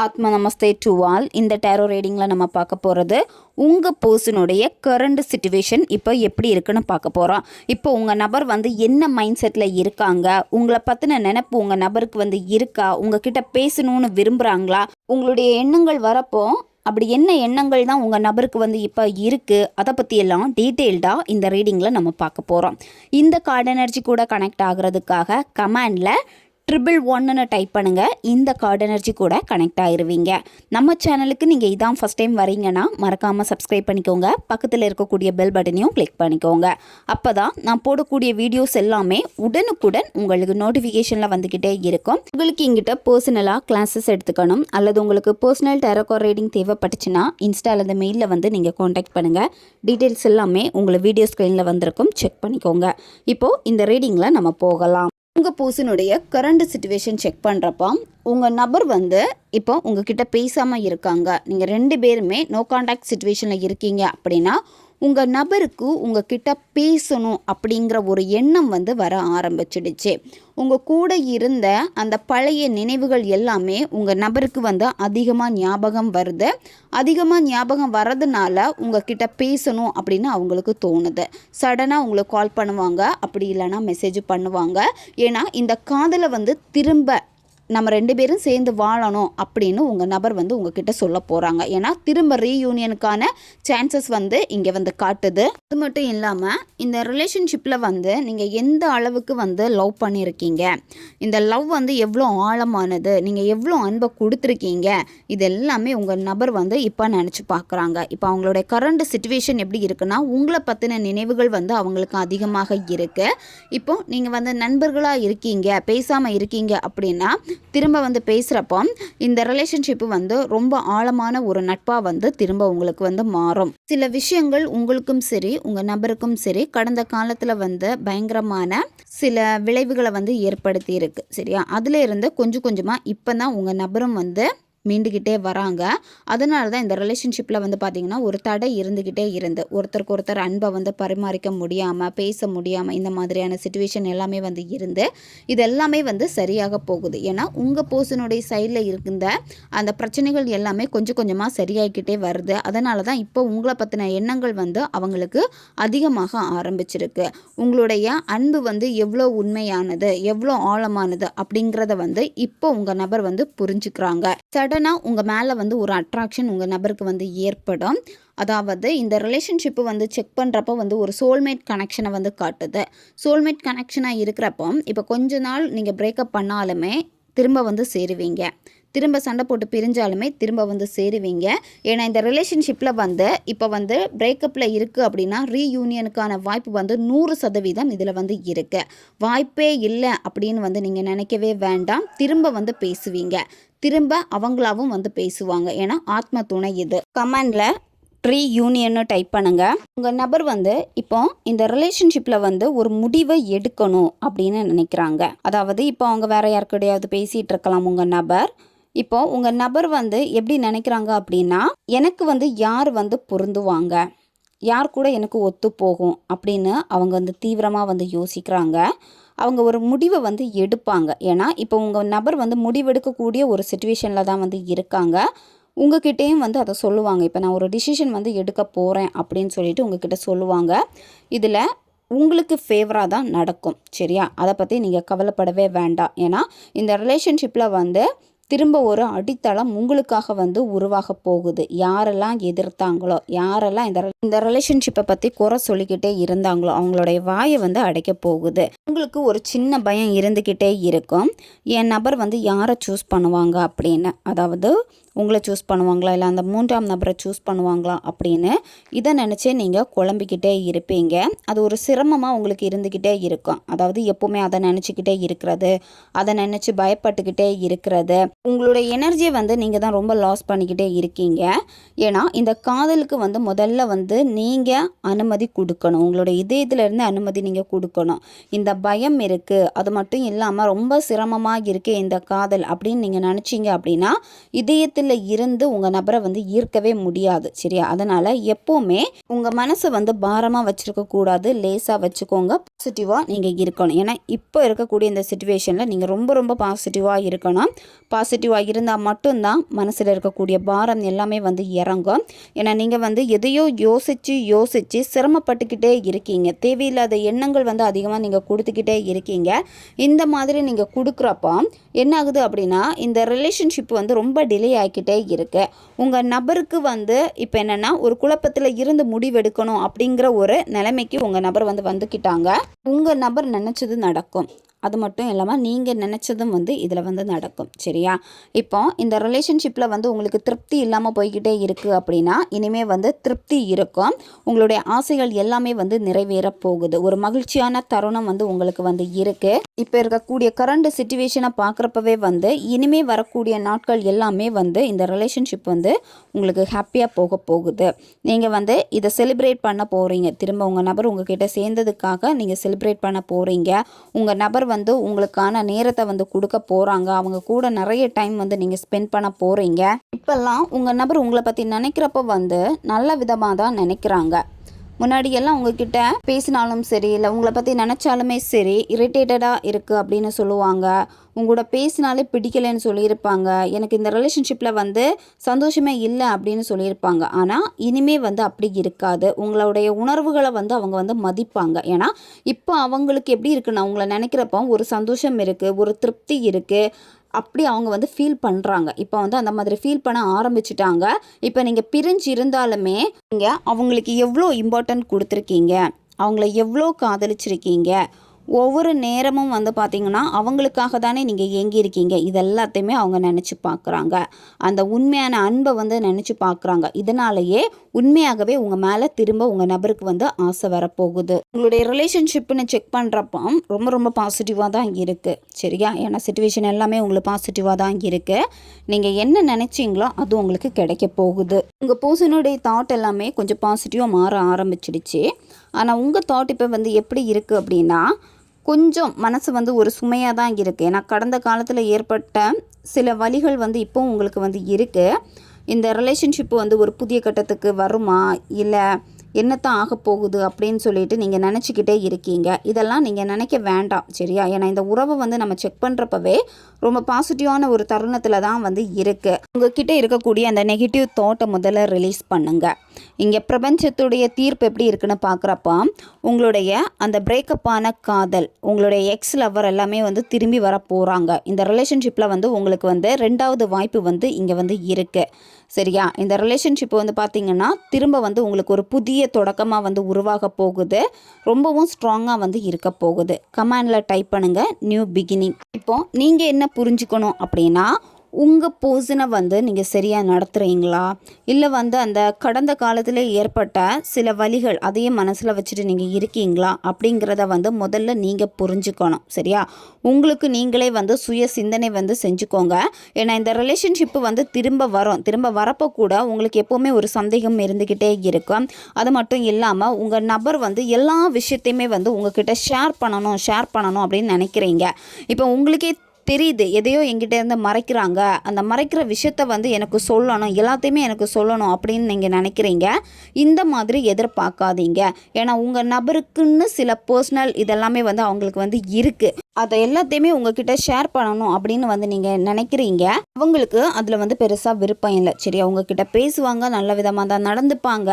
ஆத்ம நமஸ்தே to all. இந்த tarot ரீடிங்கில் நம்ம பார்க்க போகிறது உங்கள் பர்சனுடைய கரண்ட் சிச்சுவேஷன் இப்போ எப்படி இருக்குன்னு பார்க்க போகிறோம். இப்போ உங்கள் நபர் என்ன மைண்ட் செட்டில் இருக்காங்க, உங்களை பற்றின நினைப்பு உங்கள் நபருக்கு இருக்கா, உங்ககிட்ட பேசணும்னு விரும்புகிறாங்களா, உங்களுடைய எண்ணங்கள் வரப்போ அப்படி என்ன எண்ணங்கள் தான் உங்கள் நபருக்கு இப்போ இருக்குது, அதை பற்றியெல்லாம் டீட்டெயில்டாக இந்த ரீடிங்கில் நம்ம பார்க்க போகிறோம். இந்த கார்டு எனர்ஜி கூட கனெக்ட் ஆகிறதுக்காக கமெண்டில் 111 டைப் பண்ணுங்கள். இந்த கார்டு எனர்ஜி கூட கனெக்ட் ஆகிருவீங்க. நம்ம சேனலுக்கு நீங்கள் இதான் ஃபஸ்ட் டைம் வரீங்கன்னா மறக்காமல் சப்ஸ்கிரைப் பண்ணிக்கோங்க. பக்கத்தில் இருக்கக்கூடிய பெல் பட்டனையும் கிளிக் பண்ணிக்கோங்க. அப்போ தான் நான் போடக்கூடிய வீடியோஸ் எல்லாமே உடனுக்குடன் உங்களுக்கு நோட்டிஃபிகேஷனில் வந்துக்கிட்டே இருக்கும். உங்களுக்கு இங்கிட்ட பர்சனலாக கிளாஸஸ் எடுத்துக்கணும் அல்லது உங்களுக்கு பர்சனல் டேரோ கார்டு ரீடிங் தேவைப்பட்டுச்சுன்னா இன்ஸ்டாவில் அந்த மெயிலில் நீங்கள் காண்டாக்ட் பண்ணுங்கள். டீட்டெயில்ஸ் எல்லாமே உங்களை வீடியோ ஸ்க்ரீனில் வந்திருக்கும், செக் பண்ணிக்கோங்க. இப்போது இந்த ரீடிங்கில் நம்ம போகலாம். உங்கள் பர்சனுடைய கரண்ட் சிச்சுவேஷன் செக் பண்ணுறப்போ உங்கள் நபர் இப்போ உங்ககிட்ட பேசாமல் இருக்காங்க. நீங்கள் 2 பேருமே நோ கான்டாக்ட் சிச்சுவேஷனில் இருக்கீங்க அப்படின்னா உங்கள் நபருக்கு உங்ககிட்ட பேசணும் அப்படிங்கிற ஒரு எண்ணம் வர ஆரம்பிச்சிடுச்சு. உங்கள் கூட இருந்த அந்த பழைய நினைவுகள் எல்லாமே உங்கள் நபருக்கு அதிகமாக ஞாபகம் வருது. அதிகமாக ஞாபகம் வர்றதுனால உங்ககிட்ட பேசணும் அப்படின்னு அவங்களுக்கு தோணுது. சடனாக உங்களுக்கு கால் பண்ணுவாங்க, அப்படி இல்லைன்னா மெசேஜ் பண்ணுவாங்க. ஏன்னா இந்த காதலை திரும்ப நம்ம 2 பேரும் சேர்ந்து வாழணும் அப்படின்னு உங்கள் நபர் உங்ககிட்ட சொல்ல போகிறாங்க. ஏன்னா திரும்ப ரீயூனியனுக்கான சான்சஸ் இங்கே காட்டுது. அது மட்டும் இல்லாமல் இந்த ரிலேஷன்ஷிப்பில் நீங்கள் எந்த அளவுக்கு லவ் பண்ணியிருக்கீங்க, இந்த லவ் எவ்வளோ ஆழமானது, நீங்கள் எவ்வளோ அன்பை கொடுத்துருக்கீங்க, இது எல்லாமே உங்கள் நபர் இப்போ நினச்சி பார்க்குறாங்க. இப்போ அவங்களுடைய கரண்ட் சிச்சுவேஷன் எப்படி இருக்குன்னா உங்களை பற்றின நினைவுகள் அவங்களுக்கு அதிகமாக இருக்குது. இப்போ நீங்கள் நண்பர்களாக இருக்கீங்க, பேசாமல் இருக்கீங்க அப்படின்னா திரும்ப பேசுகிறப்போ இந்த ரிலேஷன்ஷிப்பு ரொம்ப ஆழமான ஒரு நட்பாக திரும்ப உங்களுக்கு மாறும். சில விஷயங்கள் உங்களுக்கும் சரி உங்கள் நபருக்கும் சரி கடந்த காலத்தில் பயங்கரமான சில விளைவுகளை ஏற்படுத்தி இருக்கு. சரியா, அதில் இருந்து கொஞ்சம் கொஞ்சமாக இப்போ தான் உங்கள் நபரும் மீண்டுக்கிட்டே வராங்க. அதனால தான் இந்த ரிலேஷன்ஷிப்பில் பார்த்திங்கன்னா ஒரு தடை இருந்துக்கிட்டே ஒருத்தருக்கு ஒருத்தர் அன்பை பரிமாறிக்க முடியாமல், பேச முடியாமல், இந்த மாதிரியான சிச்சுவேஷன் எல்லாமே இருந்து இது எல்லாமே சரியாக போகுது. ஏன்னா உங்கள் பர்சனுடைய சைடில் இருந்த அந்த பிரச்சனைகள் எல்லாமே கொஞ்சம் கொஞ்சமாக சரியாகிக்கிட்டே வருது. அதனால தான் இப்போ உங்களை பற்றின எண்ணங்கள் அவங்களுக்கு அதிகமாக ஆரம்பிச்சிருக்கு. உங்களுடைய அன்பு எவ்வளோ உண்மையானது, எவ்வளோ ஆழமானது அப்படிங்கிறத இப்போ உங்கள் நபர் புரிஞ்சுக்கிறாங்க. சடனாக உங்கள் மேலே ஒரு அட்ராக்ஷன் உங்கள் நபருக்கு ஏற்படும். அதாவது இந்த ரிலேஷன்ஷிப்பு செக் பண்ணுறப்போ ஒரு சோல்மேட் கனெக்ஷனை காட்டுது. சோல்மேட் கனெக்ஷனாக இருக்கிறப்போ இப்போ கொஞ்ச நாள் நீங்கள் பிரேக்கப் பண்ணாலுமே திரும்ப சேருவீங்க. திரும்ப சண்டை போட்டு பிரிஞ்சாலுமே திரும்ப சேருவீங்க. ஏன்னா இந்த ரிலேஷன்ஷிப்பில் இப்போ பிரேக்கப்பில் இருக்குது அப்படின்னா ரீயூனியனுக்கான வாய்ப்பு 100% இதில் இருக்குது. வாய்ப்பே இல்லை அப்படின்னு நீங்கள் நினைக்கவே வேண்டாம். திரும்ப பேசுவீங்க. திரும்ப அவங்களாவும் பேசுவாங்க. ஏன்னா ஆத்ம துணை இது. கமெண்டில் ரீயூனியன்னு டைப் பண்ணுங்கள். உங்கள் நபர் இப்போ இந்த ரிலேஷன்ஷிப்பில் ஒரு முடிவை எடுக்கணும் அப்படின்னு நினைக்கிறாங்க. அதாவது இப்போ அவங்க வேற யாருக்கிடையாவது பேசிகிட்டு இருக்கலாம். உங்கள் நபர் இப்போ உங்கள் நபர் எப்படி நினைக்கிறாங்க அப்படின்னா எனக்கு யார் பொருந்துவாங்க, யார் கூட எனக்கு ஒத்து போகும் அப்படின்னு அவங்க தீவிரமாக யோசிக்கிறாங்க. அவங்க ஒரு முடிவை எடுப்பாங்க. ஏன்னா இப்போ உங்கள் நபர் முடிவெடுக்கக்கூடிய ஒரு சிச்சுவேஷனில் தான் இருக்காங்க. உங்ககிட்டேயும் அதை சொல்லுவாங்க. இப்போ நான் ஒரு டிசிஷன் எடுக்க போகிறேன் அப்படின்னு சொல்லிட்டு உங்ககிட்ட சொல்லுவாங்க. இதில் உங்களுக்கு ஃபேவராக தான் நடக்கும். சரியா, அதை பற்றி நீங்கள் கவலைப்படவே வேண்டாம். ஏன்னா இந்த ரிலேஷன்ஷிப்பில் திரும்ப ஒரு அடித்தளம் உங்களுக்காக உருவாக போகுது. யாரெல்லாம் எதிர்த்தாங்களோ, யாரெல்லாம் இந்த ரிலேஷன்ஷிப்பை பற்றி குறை சொல்லிக்கிட்டே இருந்தாங்களோ அவங்களுடைய வாயை அடைக்க போகுது. உங்களுக்கு ஒரு சின்ன பயம் இருந்துக்கிட்டே இருக்கும். என் நபர் யாரை சூஸ் பண்ணுவாங்க அப்படின்னு, அதாவது உங்களை சூஸ் பண்ணுவாங்களா இல்லை அந்த 3ஆம் நபரை சூஸ் பண்ணுவாங்களா அப்படின்னு இதை நினச்சே நீங்கள் குழம்பிக்கிட்டே இருப்பீங்க. அது ஒரு சிரமமாக உங்களுக்கு இருந்துக்கிட்டே இருக்கும். அதாவது எப்போவுமே அதை நினச்சிக்கிட்டே இருக்கிறது, அதை நினச்சி பயப்பட்டுக்கிட்டே இருக்கிறது. உங்களுடைய எனர்ஜியை நீங்கள் தான் ரொம்ப லாஸ் பண்ணிக்கிட்டே இருக்கீங்க. ஏன்னா இந்த காதலுக்கு முதல்ல நீங்கள் அனுமதி கொடுக்கணும். உங்களுடைய இதயத்திலேருந்து அனுமதி நீங்கள் கொடுக்கணும். இந்த பயம் இருக்குது, அது மட்டும் இல்லாமல் ரொம்ப சிரமமாக இருக்குது இந்த காதல் அப்படின்னு நீங்கள் நினச்சிங்க அப்படின்னா இதயத்தில் இருந்து உங்கள் நபரை ஈர்க்கவே முடியாது. சரியா, அதனால் எப்போவுமே உங்கள் மனசை பாரமாக வச்சுருக்க கூடாது, லேசாக வச்சுக்கோங்க. பாசிட்டிவாக நீங்கள் இருக்கணும். ஏன்னா இப்போ இருக்கக்கூடிய இந்த சிச்சுவேஷனில் நீங்கள் ரொம்ப ரொம்ப பாசிட்டிவாக இருக்கணும். பாசிட்டிவாக இருந்தால் மட்டும்தான் மனசில் இருக்கக்கூடிய பாரம் எல்லாமே வந்து இறங்கும். ஏன்னா நீங்கள் வந்து எதையோ யோசித்து சிரமப்பட்டுக்கிட்டே இருக்கீங்க. தேவையில்லாத எண்ணங்கள் வந்து அதிகமாக நீங்கள் கொடுத்துக்கிட்டே இருக்கீங்க. இந்த மாதிரி நீங்கள் கொடுக்குறப்போ என்ன ஆகுது அப்படின்னா, இந்த ரிலேஷன்ஷிப் வந்து ரொம்ப டிலே ஆகிக்கிட்டே இருக்கு. உங்கள் நபருக்கு வந்து இப்போ என்னென்னா, ஒரு குழப்பத்தில் இருந்து முடிவெடுக்கணும் அப்படிங்கிற ஒரு நிலைமைக்கு உங்கள் நபர் வந்து வந்துக்கிட்டாங்க. உங்கள் நபர் நினச்சது நடக்கும். அது மட்டும் இல்லாமல் நீங்கள் நினச்சதும் வந்து இதில் வந்து நடக்கும். சரியா? இப்போ இந்த ரிலேஷன்ஷிப்பில் வந்து உங்களுக்கு திருப்தி இல்லாமல் போய்கிட்டே இருக்குது அப்படின்னா, இனிமேல் வந்து திருப்தி இருக்கும். உங்களுடைய ஆசைகள் எல்லாமே வந்து நிறைவேற போகுது. ஒரு மகிழ்ச்சியான தருணம் வந்து உங்களுக்கு வந்து இருக்குது. இப்போ இருக்கக்கூடிய கரண்ட் சிச்சுவேஷனை பார்க்குறப்பவே வந்து இனிமேல் வரக்கூடிய நாட்கள் எல்லாமே வந்து இந்த ரிலேஷன்ஷிப் வந்து உங்களுக்கு ஹாப்பியாக போகுது. நீங்கள் வந்து இதை செலிப்ரேட் பண்ண போகிறீங்க. திரும்ப உங்கள் நபர் உங்ககிட்ட சேர்ந்ததுக்காக நீங்கள் செலிப்ரேட் பண்ண போகிறீங்க. உங்கள் நபர் வந்து உங்களுக்கான நேரத்தை வந்து கொடுக்க போகிறாங்க. அவங்க கூட நிறைய டைம் வந்து நீங்கள் ஸ்பெண்ட் பண்ண போகிறீங்க. இப்போல்லாம் உங்கள் நபர் உங்களை பற்றி நினைக்கிறப்ப வந்து நல்ல விதமாக தான் நினைக்கிறாங்க. முன்னாடியெல்லாம் உங்ககிட்ட பேசினாலும் சரி, இல்லை உங்களை பற்றி நினச்சாலுமே சரி, இரிட்டேட்டடாக இருக்குது அப்படின்னு சொல்லுவாங்க. உங்களோட பேசினாலே பிடிக்கலைன்னு சொல்லியிருப்பாங்க. எனக்கு இந்த ரிலேஷன்ஷிப்பில் வந்து சந்தோஷமே இல்லை அப்படின்னு சொல்லியிருப்பாங்க. ஆனால் இனிமேல் வந்து அப்படி இருக்காது. உங்களுடைய உணர்வுகளை வந்து அவங்க வந்து மதிப்பாங்க. ஏன்னா இப்போ அவங்களுக்கு எப்படி இருக்குன்னா, உங்களை நினைக்கிறப்போ ஒரு சந்தோஷம் இருக்குது, ஒரு திருப்தி இருக்குது. அப்படி அவங்க வந்து ஃபீல் பண்ணுறாங்க. இப்போ வந்து அந்த மாதிரி ஃபீல் பண்ண ஆரம்பிச்சிட்டாங்க. இப்போ நீங்கள் பிரிஞ்சு இருந்தாலுமே நீங்கள் அவங்களுக்கு எவ்வளோ இம்பார்ட்டன்ட் கொடுத்துருக்கீங்க, அவங்கள எவ்வளோ காதலிச்சிருக்கீங்க, ஒவ்வொரு நேரமும் வந்து பார்த்திங்கன்னா அவங்களுக்காக தானே நீங்கள் ஏங்கியிருக்கீங்க. இது எல்லாத்தையுமே அவங்க நினச்சி பார்க்குறாங்க. அந்த உண்மையான அன்பை வந்து நினச்சி பார்க்குறாங்க. இதனாலேயே உண்மையாகவே உங்கள் மேலே திரும்ப உங்கள் நபருக்கு வந்து ஆசை வரப்போகுது. உங்களுடைய ரிலேஷன்ஷிப்னு செக் பண்ணுறப்போ ரொம்ப ரொம்ப பாசிட்டிவாக தான் இருக்குது. சரியா? ஏன்னா சிச்சுவேஷன் எல்லாமே உங்களுக்கு பாசிட்டிவாக தான் இருக்குது. நீங்கள் என்ன நினச்சிங்களோ அது உங்களுக்கு கிடைக்க போகுது. உங்கள் பர்சனுடைய தாட் எல்லாமே கொஞ்சம் பாசிட்டிவாக மாற ஆரம்பிச்சிடுச்சு. ஆனால் உங்கள் தாட் இப்போ வந்து எப்படி இருக்குது அப்படின்னா, கொஞ்சம் மனசு வந்து ஒரு சுமையாக தான் இருக்குது. ஏன்னா கடந்த காலத்தில் ஏற்பட்ட சில வலிகள் வந்து இப்போ உங்களுக்கு வந்து இருக்குது. இந்த ரிலேஷன்ஷிப்பு வந்து ஒரு புதிய கட்டத்துக்கு வருமா, இல்லை என்னத்தான் ஆக போகுது அப்படின்னு சொல்லிட்டு நீங்கள் நினச்சிக்கிட்டே இருக்கீங்க. இதெல்லாம் நீங்கள் நினைக்க வேண்டாம். சரியா? ஏன்னா இந்த உறவை வந்து நம்ம செக் பண்ணுறப்பவே ரொம்ப பாசிட்டிவான ஒரு தருணத்தில் தான் வந்து இருக்குது. உங்ககிட்ட இருக்கக்கூடிய அந்த நெகட்டிவ் தாட்டை முதல்ல ரிலீஸ் பண்ணுங்கள். இங்கே பிரபஞ்சத்துடைய தீர்ப்பு எப்படி இருக்குன்னு பார்க்குறப்ப உங்களுடைய அந்த பிரேக்கப்பான காதல், உங்களுடைய எக்ஸ் லவர் எல்லாமே வந்து திரும்பி வர போகிறாங்க. இந்த ரிலேஷன்ஷிப்பில் வந்து உங்களுக்கு வந்து 2வது வாய்ப்பு வந்து இங்கே வந்து இருக்குது. சரியா? இந்த ரிலேஷன்ஷிப் வந்து பார்த்திங்கன்னா திரும்ப வந்து உங்களுக்கு ஒரு புதிய தொடக்கமாக வந்து உருவாக போகுது. ரொம்பவும் ஸ்ட்ராங்காக வந்து இருக்க போகுது. கமெண்டில் டைப் பண்ணுங்கள் நியூ பிகினிங். இப்போ நீங்கள் என்ன புரிஞ்சுக்கணும் அப்படின்னா, உங்கள் பர்சனை வந்து நீங்கள் சரியாக நடத்துகிறீங்களா, இல்லை வந்து அந்த கடந்த காலத்தில் ஏற்பட்ட சில வலிகள் அதையும் மனசில் வச்சுட்டு நீங்கள் இருக்கீங்களா அப்படிங்கிறத வந்து முதல்ல நீங்கள் புரிஞ்சுக்கணும். சரியா? உங்களுக்கு நீங்களே வந்து சுய சிந்தனை வந்து செஞ்சுக்கோங்க. ஏன்னா இந்த ரிலேஷன்ஷிப்பு வந்து திரும்ப வரப்போ கூட உங்களுக்கு எப்போவுமே ஒரு சந்தேகம் இருந்துக்கிட்டே இருக்கும். அது மட்டும் இல்லாமல் உங்கள் நபர் வந்து எல்லா விஷயத்தையுமே வந்து உங்ககிட்ட ஷேர் பண்ணணும் அப்படின்னு நினைக்கிறீங்க. இப்போ உங்களுக்கே தெரியுது எதையோ என்கிட்ட இருந்து மறைக்கிறாங்க, அந்த மறைக்கிற விஷயத்த வந்து எனக்கு சொல்லணும், எல்லாத்தையுமே எனக்கு சொல்லணும் அப்படின்னு நீங்கள் நினைக்கிறீங்க. இந்த மாதிரி எதிர்பார்க்காதீங்க. ஏன்னா உங்கள் நபருக்குன்னு சில பர்சனல் இதெல்லாமே வந்து அவங்களுக்கு வந்து இருக்குது. அதை எல்லாத்தையுமே உங்ககிட்ட ஷேர் பண்ணணும் அப்படின்னு வந்து நீங்கள் நினைக்கிறீங்க. அவங்களுக்கு அதில் வந்து பெருசாக விருப்பம் இல்லை. சரி, அவங்கக்கிட்ட பேசுவாங்க, நல்ல விதமாக தான் நடந்துப்பாங்க.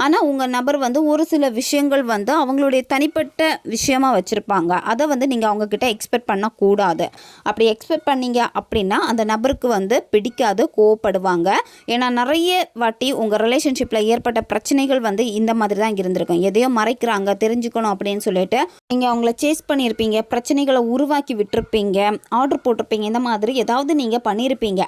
ஆனால் உங்கள் நபர் வந்து ஒரு சில விஷயங்கள் வந்து அவங்களுடைய தனிப்பட்ட விஷயமா வச்சுருப்பாங்க. அதை வந்து நீங்கள் அவங்கக்கிட்ட எக்ஸ்பெக்ட் பண்ணக்கூடாது. அப்படி எக்ஸ்பெக்ட் பண்ணீங்க அப்படின்னா அந்த நபருக்கு வந்து பிடிக்காது, கோவப்படுவாங்க. ஏன்னா நிறைய வாட்டி உங்கள் ரிலேஷன்ஷிப்பில் ஏற்பட்ட பிரச்சனைகள் வந்து இந்த மாதிரி தான் இருந்திருக்கும். எதையோ மறைக்கிறாங்க, தெரிஞ்சுக்கணும் அப்படின்னு சொல்லிட்டு நீங்கள் அவங்கள சேஸ் பண்ணியிருப்பீங்க, பிரச்சனைகளை உருவாக்கி விட்டுருப்பீங்க, ஆர்டர் போட்டிருப்பீங்க, இந்த மாதிரி ஏதாவது நீங்கள் பண்ணியிருப்பீங்க.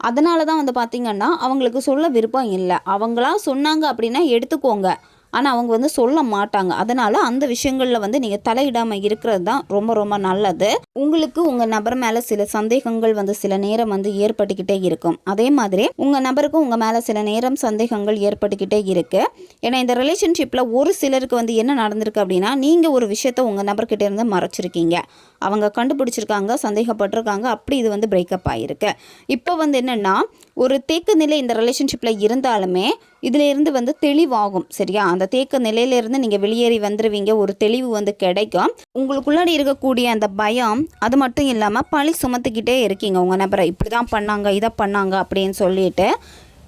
அதனால தான் வந்து பார்த்திங்கன்னா அவங்களுக்கு சொல்ல விருப்பம் இல்லை. அவங்களா சொன்னாங்க அப்படின்னா எடுத்துக்கோங்க, ஆனால் அவங்க வந்து சொல்ல மாட்டாங்க. அதனால் அந்த விஷயங்களில் வந்து நீங்கள் தலையிடாமல் இருக்கிறது தான் ரொம்ப ரொம்ப நல்லது. உங்களுக்கு உங்கள் நபர் மேலே சில சந்தேகங்கள் வந்து சில நேரம் வந்து ஏற்பட்டுக்கிட்டே இருக்கும். அதே மாதிரி உங்கள் நபருக்கும் உங்கள் மேலே சில நேரம் சந்தேகங்கள் ஏற்பட்டுக்கிட்டே இருக்குது. ஏன்னா இந்த ரிலேஷன்ஷிப்பில் ஒரு சிலருக்கு வந்து என்ன நடந்திருக்கு அப்படின்னா, நீங்கள் ஒரு விஷயத்த உங்கள் நபர்கிட்ட இருந்து மறைச்சிருக்கீங்க, அவங்க கண்டுபிடிச்சிருக்காங்க, சந்தேகப்பட்டிருக்காங்க, அப்படி இது வந்து பிரேக்கப் ஆகிருக்கு. இப்போ வந்து என்னென்னா ஒரு தேக்க நிலை இந்த ரிலேஷன்ஷிப்பில் இருந்தாலுமே இதிலேருந்து வந்து தெளிவாகும். சரியா? அந்த தேக்க நிலையிலேருந்து நீங்கள் வெளியேறி வந்துடுவீங்க. ஒரு தெளிவு வந்து கிடைக்கும். உங்களுக்குள்ளாடி இருக்கக்கூடிய அந்த பயம், அது மட்டும் இல்லாமல் பழி சுமத்துக்கிட்டே இருக்கீங்க உங்கள் நபரை. இப்படி தான் பண்ணாங்க, இதை பண்ணாங்க அப்படின்னு சொல்லிட்டு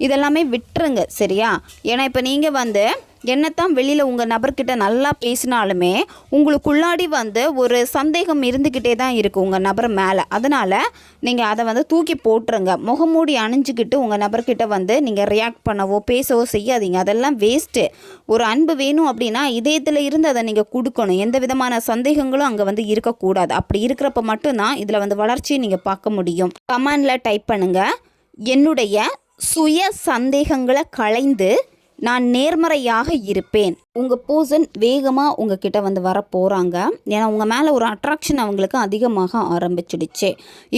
இதெல்லாமே விட்டுருங்க. சரியா? ஏன்னா இப்போ நீங்கள் வந்து என்னத்தான் வெளியில் உங்கள் நபர்கிட்ட நல்லா பேசினாலுமே உங்களுக்குள்ளாடி வந்து ஒரு சந்தேகம் இருந்துக்கிட்டே தான் இருக்குது உங்கள் நபர் மேலே. அதனால் நீங்கள் அதை வந்து தூக்கி போட்டுருங்க. முகமூடி அணிஞ்சிக்கிட்டு உங்கள் நபர்கிட்ட வந்து நீங்கள் ரியாக்ட் பண்ணவோ பேசவோ செய்யாதீங்க. அதெல்லாம் வேஸ்ட்டு. ஒரு அன்பு வேணும் அப்படின்னா இதயத்தில் இருந்து அதை நீங்கள் கொடுக்கணும். எந்த விதமான சந்தேகங்களும் அங்கே வந்து இருக்கக்கூடாது. அப்படி இருக்கிறப்ப மட்டும்தான் இதில் வந்து வளர்ச்சியை நீங்கள் பார்க்க முடியும். கமெண்டில் டைப் பண்ணுங்கள், என்னுடைய சுய சந்தேகங்களை களைந்து நான் நேர்மறையாக இருப்பேன். உங்கள் பர்சன் வேகமாக உங்ககிட்ட வந்து வர போகிறாங்க. ஏன்னா உங்கள் மேலே ஒரு அட்ராக்ஷன் அவங்களுக்கு அதிகமாக ஆரம்பிச்சிடுச்சு.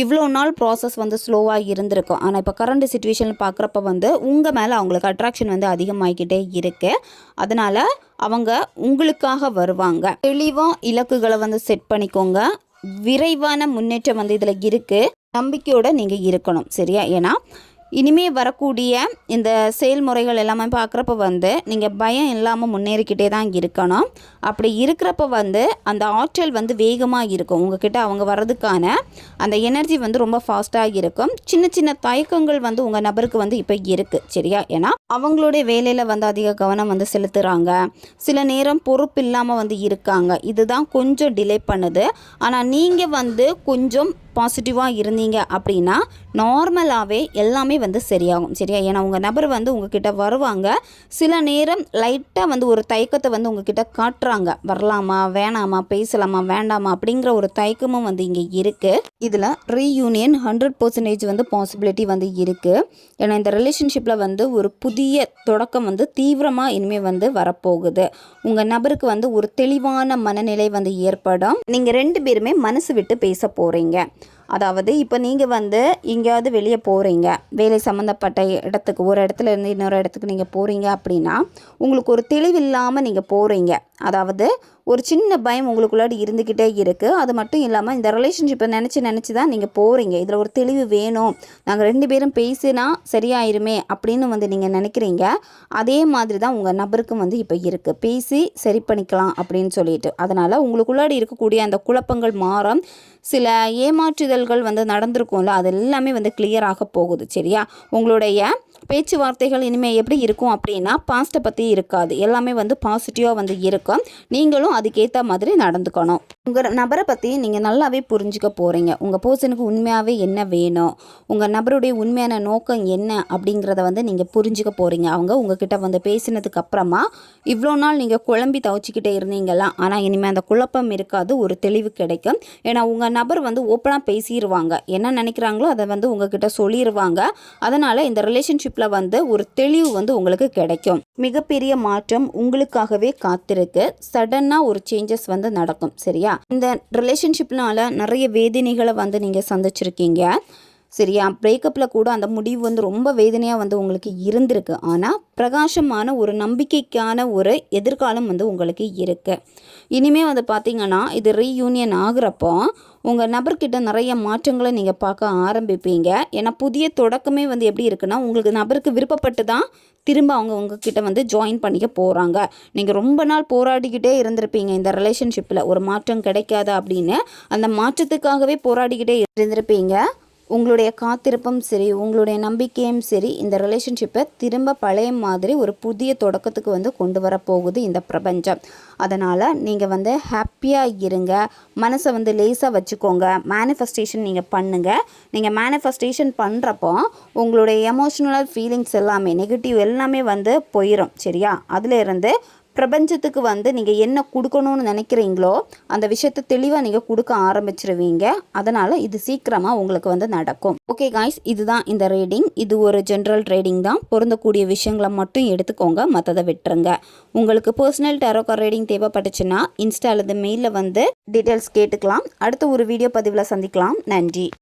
இவ்வளோ நாள் ப்ராசஸ் வந்து ஸ்லோவாக இருந்திருக்கும். ஆனால் இப்போ கரண்ட் சுச்சுவேஷனில் பார்க்குறப்ப வந்து உங்கள் மேலே அவங்களுக்கு அட்ராக்ஷன் வந்து அதிகமாகிக்கிட்டே இருக்குது. அதனால் அவங்க உங்களுக்காக வருவாங்க. தெளிவாக இலக்குகளை வந்து செட் பண்ணிக்கோங்க. விரைவான முன்னேற்றம் வந்து இதில் இருக்குது. நம்பிக்கையோடு நீங்கள் இருக்கணும். சரியா? ஏன்னா இனிமே வரக்கூடிய இந்த செயல்முறைகள் எல்லாமே பார்க்குறப்ப வந்து நீங்கள் பயம் இல்லாமல் முன்னேறிக்கிட்டே தான் இருக்கணும். அப்படி இருக்கிறப்ப வந்து அந்த ஆற்றல் வந்து வேகமாக இருக்கும். உங்ககிட்ட அவங்க வர்றதுக்கான அந்த எனர்ஜி வந்து ரொம்ப ஃபாஸ்ட்டாக இருக்கும். சின்ன சின்ன தயக்கங்கள் வந்து உங்கள் நபருக்கு வந்து இப்போ இருக்குது. சரியா? ஏன்னா அவங்களுடைய வேலையில் வந்து அதிக கவனம் வந்து செலுத்துகிறாங்க. சில நேரம் பொறுப்பு இல்லாமல் வந்து இருக்காங்க. இதுதான் கொஞ்சம் டிலே பண்ணுது. ஆனால் நீங்கள் வந்து கொஞ்சம் பாசிட்டிவாக இருந்தீங்க அப்படின்னா நார்மலாகவே எல்லாமே வந்து சரியாகும். சரியா? ஏன்னா உங்கள் நபர் வந்து உங்ககிட்ட வருவாங்க. சில நேரம் லைட்டாக வந்து ஒரு தயக்கத்தை வந்து உங்ககிட்ட காட்டுறாங்க. வரலாமா வேணாமா, பேசலாமா வேண்டாமா அப்படிங்கிற ஒரு தயக்கமும் வந்து இங்கே இருக்குது. இதில் ரீயூனியன் 100% வந்து பாசிபிலிட்டி வந்து இருக்குது. ஏன்னா இந்த ரிலேஷன்ஷிப்பில் வந்து ஒரு புதிய தொடக்கம் வந்து தீவிரமாக இனிமேல் வந்து வரப்போகுது. உங்கள் நபருக்கு வந்து ஒரு தெளிவான மனநிலை வந்து ஏற்படும். நீங்கள் 2 பேருமே மனசு விட்டு பேச போகிறீங்க. அதாவது இப்போ நீங்கள் வந்து எங்கேயாவது வெளியே போகிறீங்க, வேலை சம்மந்தப்பட்ட இடத்துக்கு, ஒரு இடத்துல இருந்து இன்னொரு இடத்துக்கு நீங்கள் போகிறீங்க அப்படின்னா உங்களுக்கு ஒரு தெளிவில்லாமல் நீங்கள் போகிறீங்க. அதாவது ஒரு சின்ன பயம் உங்களுக்குள்ளாடி இருந்துக்கிட்டே இருக்குது. அது மட்டும் இல்லாமல் இந்த ரிலேஷன்ஷிப்பை நினச்சி தான் நீங்கள் போகிறீங்க. இதில் ஒரு தெளிவு வேணும், நாங்கள் 2 பேரும் பேசினா சரியாயிருமே அப்படின்னு வந்து நீங்கள் நினைக்கிறீங்க. அதே மாதிரி தான் உங்கள் நபருக்கும் வந்து இப்போ இருக்குது. பேசி சரி பண்ணிக்கலாம் அப்படின்னு சொல்லிட்டு. அதனால் உங்களுக்குள்ளாடி இருக்கக்கூடிய அந்த குழப்பங்கள் மாறும். சில ஏமாற்றுதல்கள் வந்து நடந்திருக்கும்ல, அது எல்லாமே வந்து கிளியர் ஆக போகுது. சரியா? உங்களுடைய பேச்சுவார்த்தைகள் இனிமேல் எப்படி இருக்கும் அப்படின்னா பாஸ்ட்டை பற்றி இருக்காது. எல்லாமே வந்து பாசிட்டிவாக வந்து இருக்கும். நீங்களும் அதுக்கேற்ற மாதிரி நடந்துக்கணும். உங்கள் நபரை பற்றி நீங்கள் நல்லாவே புரிஞ்சுக்க போகிறீங்க. உங்கள் பர்சனுக்கு உண்மையாகவே என்ன வேணும், உங்கள் நபருடைய உண்மையான நோக்கம் என்ன அப்படிங்கிறத வந்து நீங்கள் புரிஞ்சுக்க போகிறீங்க. அவங்க உங்ககிட்ட வந்து பேசினதுக்கு அப்புறமா இவ்வளோ நாள் நீங்கள் குழம்பி தவச்சிக்கிட்டே இருந்தீங்களா, ஆனால் இனிமேல் அந்த குழப்பம் இருக்காது, ஒரு தெளிவு கிடைக்கும். ஏன்னா உங்கள் நபர் வந்து ஓப்பனாக பேசிடுவாங்க. என்ன நினைக்கிறாங்களோ அதை வந்து உங்ககிட்ட சொல்லிடுவாங்க. அதனால் இந்த ரிலேஷன்ஷிப்பில் வந்து ஒரு தெளிவு வந்து உங்களுக்கு கிடைக்கும். மிகப்பெரிய மாற்றம் உங்களுக்காகவே காத்திருக்கு. சடனாக ஒரு சேஞ்சஸ் வந்து நடக்கும். சரியா? இந்த ரிலேஷன்ஷிப்னால நிறைய வேதனைகளை வந்து நீங்கள் சந்திச்சிருக்கீங்க. சரியா? பிரேக்கப்பில் கூட அந்த முடிவு வந்து ரொம்ப வேதனையாக வந்து உங்களுக்கு இருந்திருக்கு. ஆனால் பிரகாசமான ஒரு நம்பிக்கைக்கான ஒரு எதிர்காலம் வந்து உங்களுக்கு இருக்குது. இனிமேல் வந்து பார்த்திங்கன்னா இது ரீயூனியன் ஆகுறப்போ உங்கள் நபர்கிட்ட நிறைய மாற்றங்களை நீங்கள் பார்க்க ஆரம்பிப்பீங்க. ஏன்னா புதிய தொடக்கமே வந்து எப்படி இருக்குன்னா உங்களுக்கு நபருக்கு விருப்பப்பட்டு தான் திரும்ப அவங்க உங்ககிட்ட வந்து ஜாயின் பண்ணிக்க போகிறாங்க. நீங்கள் ரொம்ப நாள் போராடிக்கிட்டே இருந்திருப்பீங்க இந்த ரிலேஷன்ஷிப்பில் ஒரு மாற்றம் கிடைக்காத அப்படின்னு. அந்த மாற்றத்துக்காகவே போராடிக்கிட்டே இருந்திருப்பீங்க. உங்களுடைய காத்திருப்பும் சரி, உங்களுடைய நம்பிக்கையும் சரி, இந்த ரிலேஷன்ஷிப்பை திரும்ப பழைய மாதிரி ஒரு புதிய தொடக்கத்துக்கு வந்து கொண்டு வரப்போகுது இந்த பிரபஞ்சம். அதனால் நீங்கள் வந்து ஹாப்பியாக இருங்க. மனசை வந்து லேசாக வச்சுக்கோங்க. மேனிஃபெஸ்டேஷன் நீங்கள் பண்ணுங்கள். நீங்கள் மேனிஃபெஸ்டேஷன் பண்ணுறப்போ உங்களுடைய எமோஷ்னல் ஃபீலிங்ஸ் எல்லாமே நெகட்டிவ் எல்லாமே வந்து போயிடும். சரியா? அதிலேருந்து பிரபஞ்சத்துக்கு வந்து நீங்கள் என்ன கொடுக்கணும்னு நினைக்கிறீங்களோ அந்த விஷயத்தை தெளிவாக நீங்கள் கொடுக்க ஆரம்பிச்சிருவீங்க. அதனால் இது சீக்கிரமாக உங்களுக்கு வந்து நடக்கும். ஓகே காய்ஸ், இதுதான் இந்த ரீடிங். இது ஒரு ஜென்ரல் ரீடிங் தான். பொருந்தக்கூடிய விஷயங்களை மட்டும் எடுத்துக்கோங்க, மற்றதை விட்டுருங்க. உங்களுக்கு பர்சனல் டாரோ கார்ட் ரீடிங் தேவைப்பட்டுச்சுன்னா இன்ஸ்டா அல்லது மெயிலில் வந்து டீட்டெயில்ஸ் கேட்டுக்கலாம். அடுத்த ஒரு வீடியோ பதிவில் சந்திக்கலாம். நன்றி.